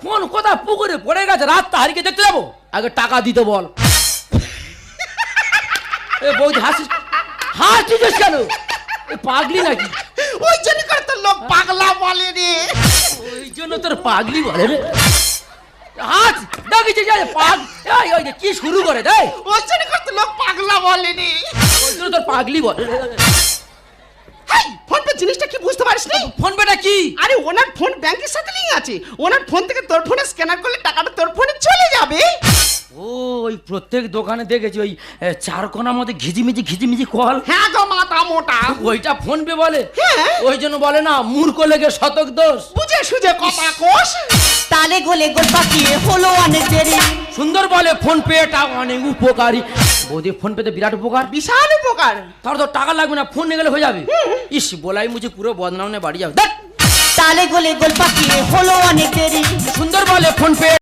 Phone কোথায় পুকুরে পড়ে গেছে, রাতটা হারিকে দেখতে যাবো, আগে টাকা দিতে বল। এ বৌদি হাসিস, হাসছিস কেন? এ পাগলি নাকি? ওই জন্য করে তোর লোক পাগলা বলে রে। ওই জন্য তোর পাগলি বলে রে। হাস দেখেছিস পাগ, ওই যে কি শুরু করে দেয়, ওই জন্য করে তোর লোক পাগলা বলে রে। ওই জন্য তোর পাগলি বলে। হাই, ফোন পে জিনিসটা কি বুঝতে পারিস নি? ফোন পেটা কি? আরে ওনার ফোন ব্যাংকের সাথে লিংক আছে, ওনার ফোন থেকে তোর ফোনে স্ক্যানার করলে টাকাটা তোর ফোনে চলে যাবে। ও ওই প্রত্যেক দোকানে দেখেছি ওই চারকোনার মধ্যে ঘিজিমিজি কল। হ্যাঁ গো মাথা মোটা। ওইটা ফোন পে বলে। হ্যাঁ। ওই জন্য বলে না মূর্খ লেগে শতক দোষ। বুঝে সুঝে কথা কোষ। তালে গোলে গোল পাকিয়ে হলো অনেক দেরি। সুন্দর বলে ফোন পেটা অনেক উপকারী। বৌদি ফোন পেতে বিরাট উপকার। বিশাল উপকার। তার তো টাকা লাগবে না, ফোন নিয়ে গেলে হয়ে যাবে। ইস বলাই মুঝে পুরো বদনাম নিয়ে বাড়ি যাবে। তালে গোলে গোল পাকিয়ে হলো অনেক দেরি। সুন্দর বলে ফোন পে